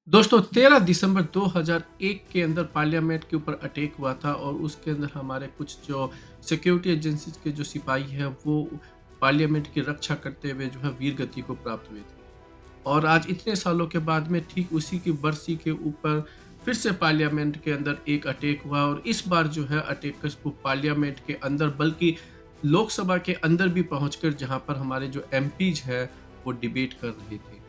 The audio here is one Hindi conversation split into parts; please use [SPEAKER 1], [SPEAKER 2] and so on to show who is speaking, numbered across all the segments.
[SPEAKER 1] दोस्तों 13 दिसंबर 2001 के अंदर पार्लियामेंट के ऊपर अटैक हुआ था और उसके अंदर हमारे कुछ जो सिक्योरिटी एजेंसीज के जो सिपाही हैं वो पार्लियामेंट की रक्षा करते हुए जो है वीर गति को प्राप्त हुए थे। और आज इतने सालों के बाद में ठीक उसी की बरसी के ऊपर फिर से पार्लियामेंट के अंदर एक अटैक हुआ और इस बार जो है अटैकर्स को पार्लियामेंट के अंदर बल्कि लोकसभा के अंदर भी पहुंचकर जहां पर हमारे जो एमपीज है वो डिबेट कर रहे थे।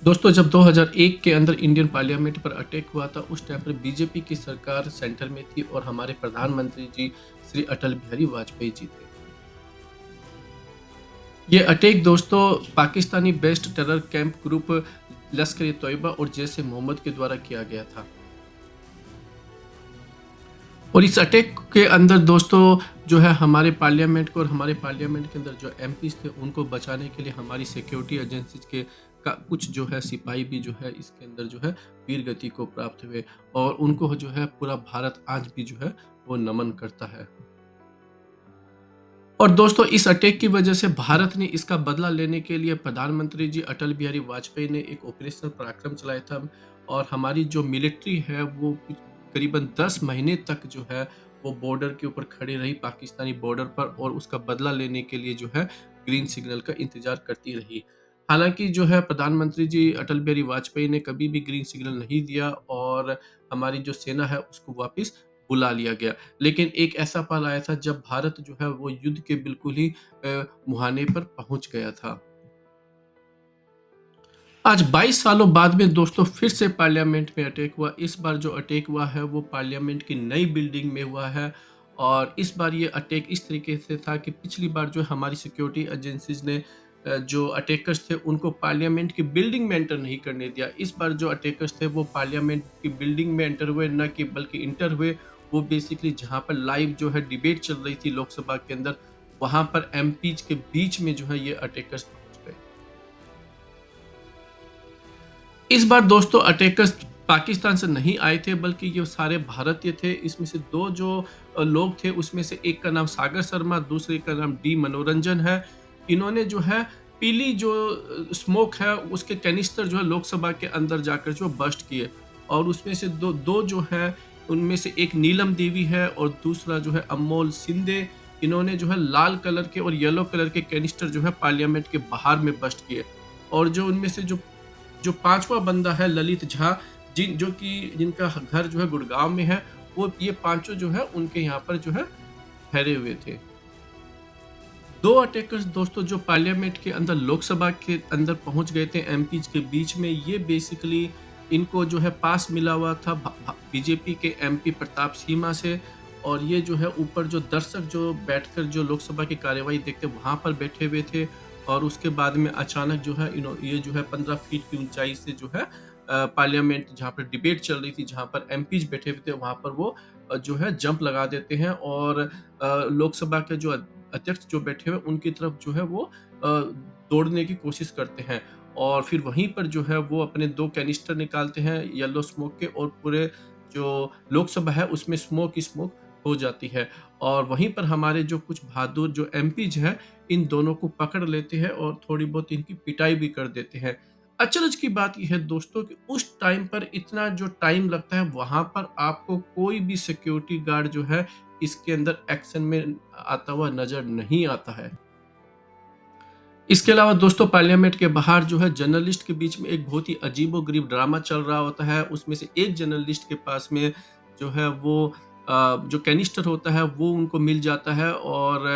[SPEAKER 1] दोस्तों जब 2001 के अंदर इंडियन पार्लियामेंट पर अटैक हुआ था उस टाइम पर बीजेपी की सरकार सेंटर में थी और हमारे प्रधानमंत्री जी श्री अटल बिहारी वाजपेयी जी थे। ये अटैक दोस्तों Pakistani based terror camp group लश्कर ए तोयबा और जैश ए मोहम्मद के द्वारा किया गया था। और इस अटैक के अंदर दोस्तों जो है हमारे पार्लियामेंट को और हमारे पार्लियामेंट के अंदर जो एमपीज थे उनको बचाने के लिए हमारी सिक्योरिटी एजेंसीज के का कुछ जो है सिपाही भी जो है इसके अंदर जो है वीर गति को प्राप्त हुए और उनको जो है पूरा भारत आज भी जो है वो नमन करता है। और दोस्तों इस अटैक की वजह से भारत ने इसका बदला लेने के लिए प्रधानमंत्री जी अटल बिहारी वाजपेयी ने एक ऑपरेशन पराक्रम चलाया था और हमारी जो मिलिट्री है वो करीबन 10 महीने तक जो है वो बॉर्डर के ऊपर खड़ी रही पाकिस्तानी बॉर्डर पर और उसका बदला लेने के लिए जो है ग्रीन सिग्नल का इंतजार करती रही। हालांकि जो है प्रधानमंत्री जी अटल बिहारी वाजपेयी ने कभी भी ग्रीन सिग्नल नहीं दिया और हमारी जो सेना है उसको वापस बुला लिया गया। लेकिन एक ऐसा पल आया था जब भारत जो है वो युद्ध के बिल्कुल ही मुहाने पर पहुंच गया था। आज 22 सालों बाद में दोस्तों फिर से पार्लियामेंट में अटैक हुआ। इस बार जो अटैक हुआ है वो पार्लियामेंट की नई बिल्डिंग में हुआ है और इस बार ये अटैक इस तरीके से था कि पिछली बार जो हमारी सिक्योरिटी एजेंसीज ने जो अटैकर्स थे उनको पार्लियामेंट की बिल्डिंग में एंटर नहीं करने दिया। इस बार जो अटैकर्स थे वो पार्लियामेंट की बिल्डिंग में एंटर हुए न कि बल्कि इंटर हुए। वो बेसिकली जहाँ पर लाइव जो है डिबेट चल रही थी लोकसभा के अंदर वहां पर एमपीज के बीच में जो है ये अटैकर्स पहुंच गए। इस बार दोस्तों अटैकर्स पाकिस्तान से नहीं आए थे बल्कि ये सारे भारतीय थे। इसमें से दो जो लोग थे उसमें से एक का नाम सागर शर्मा दूसरे का नाम डी मनोरंजन है। इन्होंने जो है पीली जो स्मोक है उसके कैनिस्टर जो है लोकसभा के अंदर जाकर जो बस्ट किए और उसमें से दो दो जो है उनमें से एक नीलम देवी है और दूसरा जो है अमोल सिंधे। इन्होंने जो है लाल कलर के और येलो कलर के कैनिस्टर जो है पार्लियामेंट के बाहर में बस्ट किए और जो उनमें से जो पांचवा बंदा है ललित झा जिनका घर जो है गुड़गांव में है वो ये पांचों जो है उनके यहाँ पर जो है ठहरे हुए थे। दो अटैकर्स दोस्तों जो पार्लियामेंट के अंदर लोकसभा के अंदर पहुंच गए थे एमपीज के बीच में ये बेसिकली इनको जो है पास मिला हुआ था बीजेपी के एमपी प्रताप सीमा से और ये जो है ऊपर जो दर्शक जो बैठकर जो लोकसभा की कार्यवाही देखते वहां पर बैठे हुए थे और उसके बाद में अचानक जो है ये जो है 15 फीट की ऊंचाई से जो है पार्लियामेंट जहाँ पर डिबेट चल रही थी जहाँ पर एमपीज बैठे हुए थे वहां पर वो जो है जंप लगा देते हैं और लोकसभा के जो अध्यक्ष जो बैठे हुए उनकी तरफ जो है वो दौड़ने की कोशिश करते हैं और फिर वहीं पर जो है वो अपने दो कैनिस्टर निकालते हैं येलो स्मोक के और पूरे जो लोकसभा है उसमें स्मोक ही स्मोक हो जाती है और वहीं पर हमारे जो कुछ बहादुर जो एमपीज हैं इन दोनों को पकड़ लेते हैं और थोड़ी बहुत इनकी पिटाई भी कर देते हैं। अचरज की बात यह है दोस्तों कि उस टाइम पर इतना जो टाइम लगता है वहां पर आपको कोई भी सिक्योरिटी गार्ड जो है इसके अंदर एक्शन में आता हुआ नजर नहीं आता है। इसके अलावा दोस्तों पार्लियामेंट के बाहर जो है जर्नलिस्ट के बीच में एक बहुत ही अजीबोगरीब ड्रामा चल रहा होता है। उसमें से एक जर्नलिस्ट के पास में जो है वो जो कैनिस्टर होता है वो उनको मिल जाता है और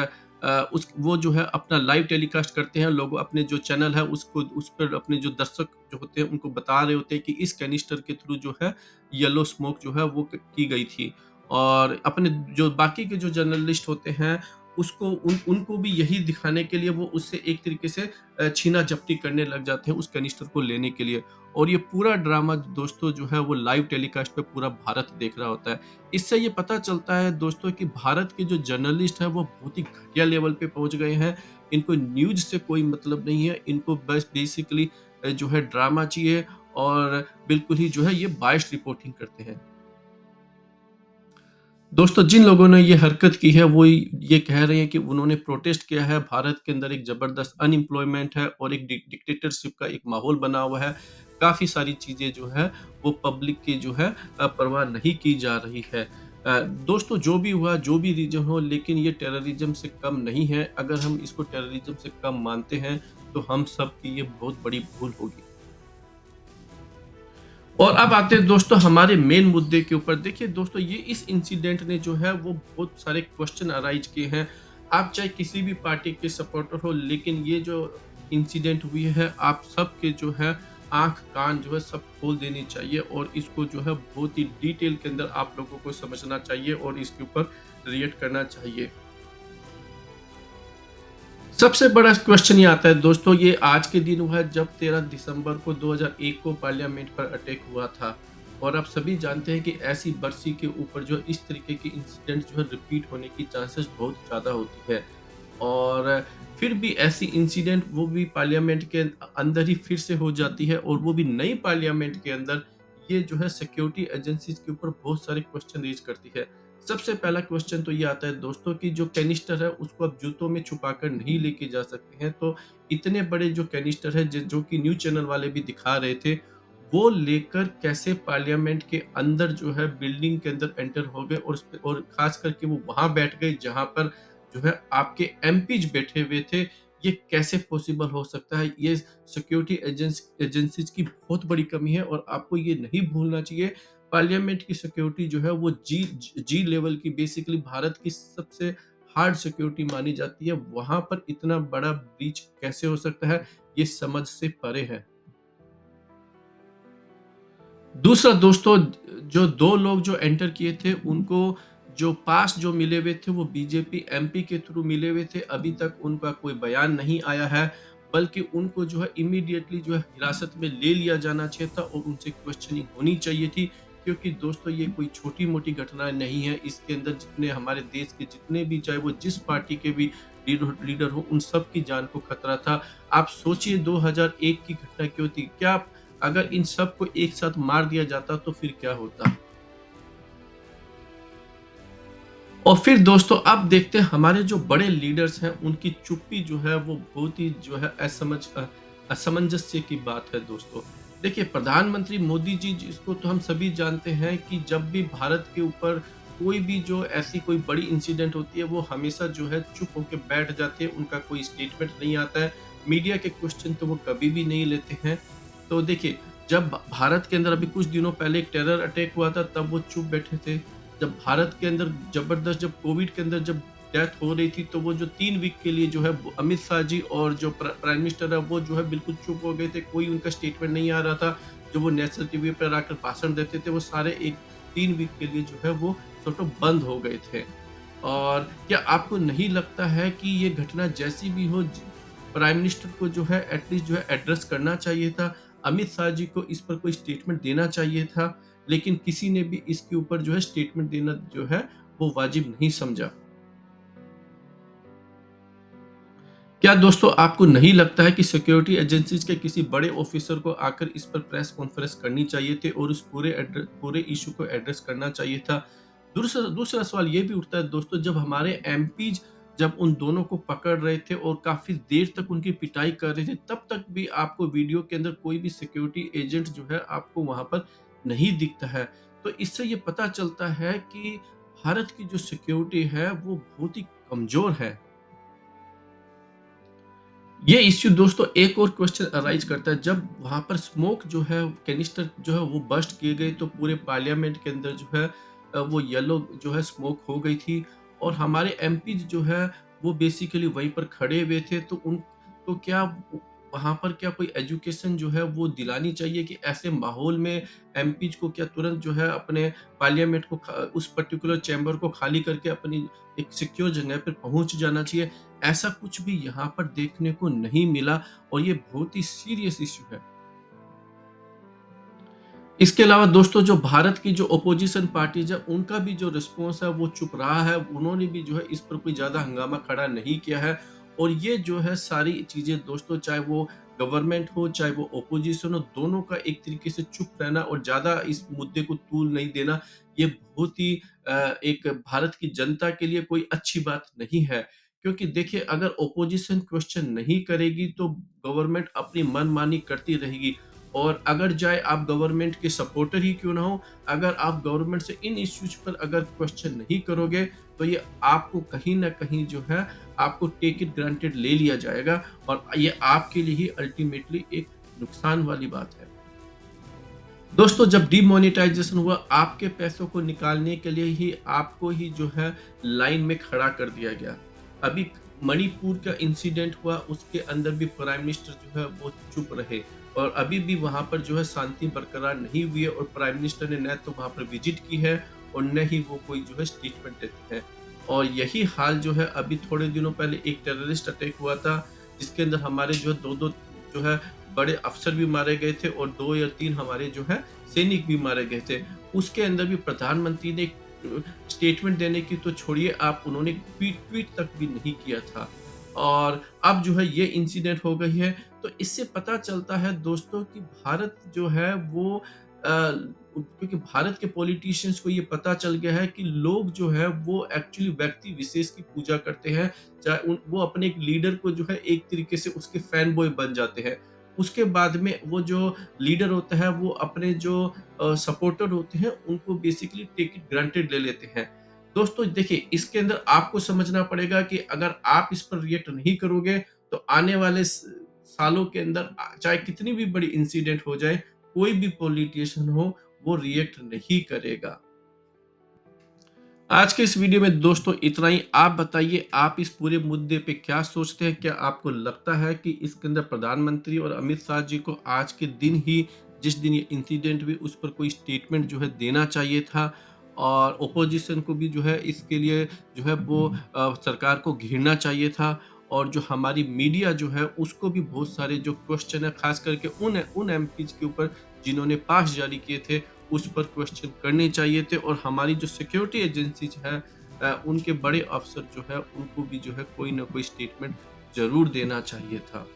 [SPEAKER 1] उस वो जो है अपना लाइव टेलीकास्ट करते हैं। लोग अपने जो चैनल है उसको उस पर अपने जो दर्शक जो होते हैं उनको बता रहे होते हैं कि इस कैनिस्टर के थ्रू जो है येलो स्मोक जो है वो की गई थी और अपने जो बाकी के जो जर्नलिस्ट होते हैं उसको उनको भी यही दिखाने के लिए वो उससे एक तरीके से छीना झपटी करने लग जाते हैं उस कैनिस्टर को लेने के लिए और ये पूरा ड्रामा दोस्तों जो है वो लाइव टेलीकास्ट पे पूरा भारत देख रहा होता है। इससे ये पता चलता है दोस्तों कि भारत के जो जर्नलिस्ट हैं वो बहुत ही घटिया लेवल पे पहुंच गए हैं। इनको न्यूज से कोई मतलब नहीं है, इनको बस बेसिकली जो है ड्रामा चाहिए और बिल्कुल ही जो है ये बायस्ड रिपोर्टिंग करते हैं। दोस्तों जिन लोगों ने ये हरकत की है वो ये कह रहे हैं कि उन्होंने प्रोटेस्ट किया है। भारत के अंदर एक जबरदस्त अनएम्प्लॉयमेंट है और एक डिक्टेटरशिप का एक माहौल बना हुआ है काफ़ी सारी चीज़ें जो है वो पब्लिक की जो है परवाह नहीं की जा रही है। दोस्तों जो भी हुआ, जो भी रीज़न हो, लेकिन ये टेररिज़्म से कम नहीं है। अगर हम इसको टेररिज़्म से कम मानते हैं, तो हम सब की ये बहुत बड़ी भूल होगी। और अब आते हैं दोस्तों हमारे मेन मुद्दे के ऊपर। देखिए दोस्तों, ये इस इंसिडेंट ने जो है वो बहुत सारे क्वेश्चन अराइज़ किए हैं। आप चाहे किसी भी पार्टी के सपोर्टर हो, लेकिन ये जो इंसिडेंट हुई है, आप सबके जो है आँख कान जो है सब खोल देनी चाहिए, और इसको जो है बहुत ही डिटेल के अंदर आप लोगों को समझना चाहिए और इसके ऊपर रिएक्ट करना चाहिए। सबसे बड़ा क्वेश्चन ये आता है दोस्तों, ये आज के दिन हुआ है जब 13 दिसंबर को 2001 को पार्लियामेंट पर अटैक हुआ था। और आप सभी जानते हैं कि ऐसी बरसी के ऊपर जो इस तरीके की इंसिडेंट जो है रिपीट होने की चांसेस बहुत ज़्यादा होती है। और फिर भी ऐसी इंसिडेंट वो भी पार्लियामेंट के अंदर ही फिर से हो जाती है, और वो भी नई पार्लियामेंट के अंदर। ये जो है सिक्योरिटी एजेंसीज के ऊपर बहुत सारे क्वेश्चन रेज करती है। सबसे पहला क्वेश्चन तो ये आता है दोस्तों कि जो कैनिस्टर है उसको आप जूतों में छुपाकर नहीं लेके जा सकते हैं। तो इतने बड़े जो कैनिस्टर है जो कि न्यूज़ चैनल वाले भी दिखा रहे थे, वो लेकर कैसे पार्लियामेंट के अंदर जो है बिल्डिंग के अंदर एंटर हो गए, और खास करके वो वहां बैठ गए जहां पर जो है आपके एमपीज बैठे हुए थे। ये कैसे पॉसिबल हो सकता है? ये सिक्योरिटी एजेंसीज की बहुत बड़ी कमी है, और आपको ये नहीं भूलना चाहिए। पार्लियामेंट की सिक्योरिटी जो है वो जी जी लेवल की, बेसिकली भारत की सबसे हार्ड सिक्योरिटी मानी जाती है। वहां पर इतना बड़ा ब्रीच कैसे हो सकता है, ये समझ से परे है। दूसरा दोस्तों, जो 2 लोग जो एंटर किए थे, उनको जो पास जो मिले हुए थे वो बीजेपी एमपी के थ्रू मिले हुए थे। अभी तक उनका कोई बयान नहीं आया है, बल्कि उनको जो है इमीडिएटली जो है हिरासत में ले लिया जाना चाहिए था, और उनसे क्वेश्चनिंग होनी चाहिए थी। क्योंकि दोस्तों ये कोई छोटी-मोटी घटना नहीं है। इसके अंदर जितने हमारे देश के जितने भी, चाहे वो जिस पार्टी के भी लीडर हो, उन सब की जान को खतरा था। आप सोचिए 2001 की घटना क्यों थी? क्या अगर इन सबको एक साथ मार दिया जाता तो फिर क्या होता? और फिर दोस्तों अब देखते हैं हमारे जो बड़े लीडर्स हैं, उनकी चुप्पी जो है वो बहुत ही जो है असमंजस्य की बात है दोस्तों। देखिए प्रधानमंत्री मोदी जी, जिसको तो हम सभी जानते हैं कि जब भी भारत के ऊपर कोई भी जो ऐसी कोई बड़ी इंसिडेंट होती है, वो हमेशा जो है चुप होके बैठ जाते हैं, उनका कोई स्टेटमेंट नहीं आता है। मीडिया के क्वेश्चन तो वो कभी भी नहीं लेते हैं। तो देखिए, जब भारत के अंदर अभी कुछ दिनों पहले एक टेरर अटैक हुआ था, तब वो चुप बैठे थे। जब भारत के अंदर जबरदस्त, जब कोविड के अंदर जब डेथ हो रही थी, तो वो जो 3 वीक के लिए जो है वो अमित शाह जी और जो प्राइम मिनिस्टर है वो जो है बिल्कुल चुप हो गए थे। कोई उनका स्टेटमेंट नहीं आ रहा था। जो वो नेशनल टीवी पर आकर भाषण देते थे, वो सारे एक 3 वीक के लिए जो है वो सॉर्ट ऑफ बंद हो गए थे। और क्या आपको नहीं लगता है कि ये घटना जैसी भी हो, प्राइम मिनिस्टर को जो है एटलीस्ट जो है एड्रेस करना चाहिए था। अमित शाह जी को इस पर कोई स्टेटमेंट देना चाहिए था, लेकिन किसी ने भी इसके ऊपर जो है स्टेटमेंट देना जो है वो वाजिब नहीं समझा। क्या दोस्तों आपको नहीं लगता है कि सिक्योरिटी एजेंसीज के किसी बड़े ऑफिसर को आकर इस पर प्रेस कॉन्फ्रेंस करनी चाहिए थी, और उस पूरे इशू को एड्रेस करना चाहिए था? दूसरा दूसरा सवाल ये भी उठता है दोस्तों, जब हमारे एमपीज जब उन दोनों को पकड़ रहे थे और काफी देर तक उनकी पिटाई कर रहे थे, तब तक भी आपको वीडियो के अंदर कोई भी सिक्योरिटी एजेंट जो है आपको वहां पर नहीं दिखता है। तो इससे ये पता चलता है कि भारत की जो सिक्योरिटी है वो बहुत ही कमजोर है। ये इश्यू दोस्तों एक और क्वेश्चन अराइज करता है, जब वहां पर स्मोक जो है, कैनिस्टर जो है वो बस्ट किए गए, तो पूरे पार्लियामेंट के अंदर जो है वो येलो जो है स्मोक हो गई थी। और हमारे एमपीज जो है वो बेसिकली वहीं पर खड़े हुए थे। तो क्या वहां पर क्या कोई एजुकेशन जो है वो दिलानी चाहिए कि ऐसे माहौल में एमपीज को क्या तुरंत जो है अपने पार्लियामेंट को उस पर्टिकुलर चैम्बर को खाली करके अपनी एक सिक्योर जगह पर पहुंच जाना चाहिए? ऐसा कुछ भी यहाँ पर देखने को नहीं मिला, और ये बहुत ही सीरियस इश्यू है। इसके अलावा दोस्तों, जो भारत की जो अपोजिशन पार्टीज है, उनका भी जो रिस्पॉन्स है वो चुप रहा है। उन्होंने भी जो है इस पर कोई ज़्यादा हंगामा खड़ा नहीं किया है। और ये जो है सारी चीज़ें दोस्तों, चाहे वो गवर्नमेंट हो, चाहे वो अपोजिशन हो, दोनों का एक तरीके से चुप रहना और ज़्यादा इस मुद्दे को तूल नहीं देना, ये बहुत ही एक भारत की जनता के लिए कोई अच्छी बात नहीं है। क्योंकि देखिए, अगर अपोजिशन क्वेश्चन नहीं करेगी, तो गवर्नमेंट अपनी मनमानी करती रहेगी। और अगर चाहे आप गवर्नमेंट के सपोर्टर ही क्यों ना हो, अगर आप गवर्नमेंट से इन इश्यूज पर अगर क्वेश्चन नहीं करोगे, तो ये आपको कहीं न कहीं जो है, आपको टेक इट ग्रांटेड ले लिया जाएगा और ये आपके लिए ही अल्टीमेटली एक नुकसान वाली बात है। दोस्तों, जब डिमोनेटाइजेशन हुआ, आपके पैसों को निकालने के लिए ही आपको ही जो है लाइन में खड़ा कर दिया गया। अभी मणिपुर का इंसिडेंट हुआ, उसके अंदर भी प्राइम मिनिस्टर जो है वो चुप रहे और अभी भी वहाँ पर जो है शांति बरकरार नहीं हुई है और प्राइम मिनिस्टर ने न तो वहाँ पर विजिट की है और न ही वो कोई जो है स्टेटमेंट देते हैं। और यही हाल जो है, अभी थोड़े दिनों पहले एक टेररिस्ट अटैक हुआ था, जिसके अंदर हमारे जो है 2-2 जो है बड़े अफ़सर भी मारे गए थे और 2 या 3 हमारे जो है सैनिक भी मारे गए थे। उसके अंदर भी प्रधानमंत्री ने स्टेटमेंट देने की तो छोड़िए, आप उन्होंने ट्वीट ट्वीट तक भी नहीं किया था। और अब जो है ये इंसिडेंट हो गई है, तो इससे पता चलता है दोस्तों कि भारत जो है वो क्योंकि भारत के पॉलिटिशियंस को ये पता चल गया है कि लोग जो है वो एक्चुअली व्यक्ति विशेष की पूजा करते हैं। चाहे वो अपने एक लीडर को जो है एक तरीके से उसके फैन बॉय बन जाते हैं। उसके बाद में वो जो लीडर होता है वो अपने जो सपोर्टर होते हैं उनको बेसिकली टेक इट ग्रांटेड ले लेते हैं। दोस्तों देखिए, इसके अंदर आपको समझना पड़ेगा कि अगर आप इस पर रिएक्ट नहीं करोगे, तो आने वाले सालों के अंदर चाहे कितनी भी बड़ी इंसिडेंट हो जाए, कोई भी पॉलिटिशियन हो, वो रिएक्ट नहीं करेगा। आज के इस वीडियो में दोस्तों इतना ही। आप बताइए, आप इस पूरे मुद्दे पे क्या सोचते हैं? क्या आपको लगता है कि इसके अंदर प्रधानमंत्री और अमित शाह जी को आज के दिन ही, जिस दिन ये इंसिडेंट हुई, उस पर कोई स्टेटमेंट जो है देना चाहिए था और ओपोजिशन को भी जो है इसके लिए जो है वो सरकार को घेरना चाहिए था और जो हमारी मीडिया जो है उसको भी बहुत सारे जो क्वेश्चन है, खास करके उन एमपीज के ऊपर जिन्होंने पास जारी किए थे, उस पर क्वेश्चन करने चाहिए थे और हमारी जो सिक्योरिटी एजेंसीज हैं, उनके बड़े अफ़सर जो है उनको भी जो है कोई ना कोई स्टेटमेंट ज़रूर देना चाहिए था।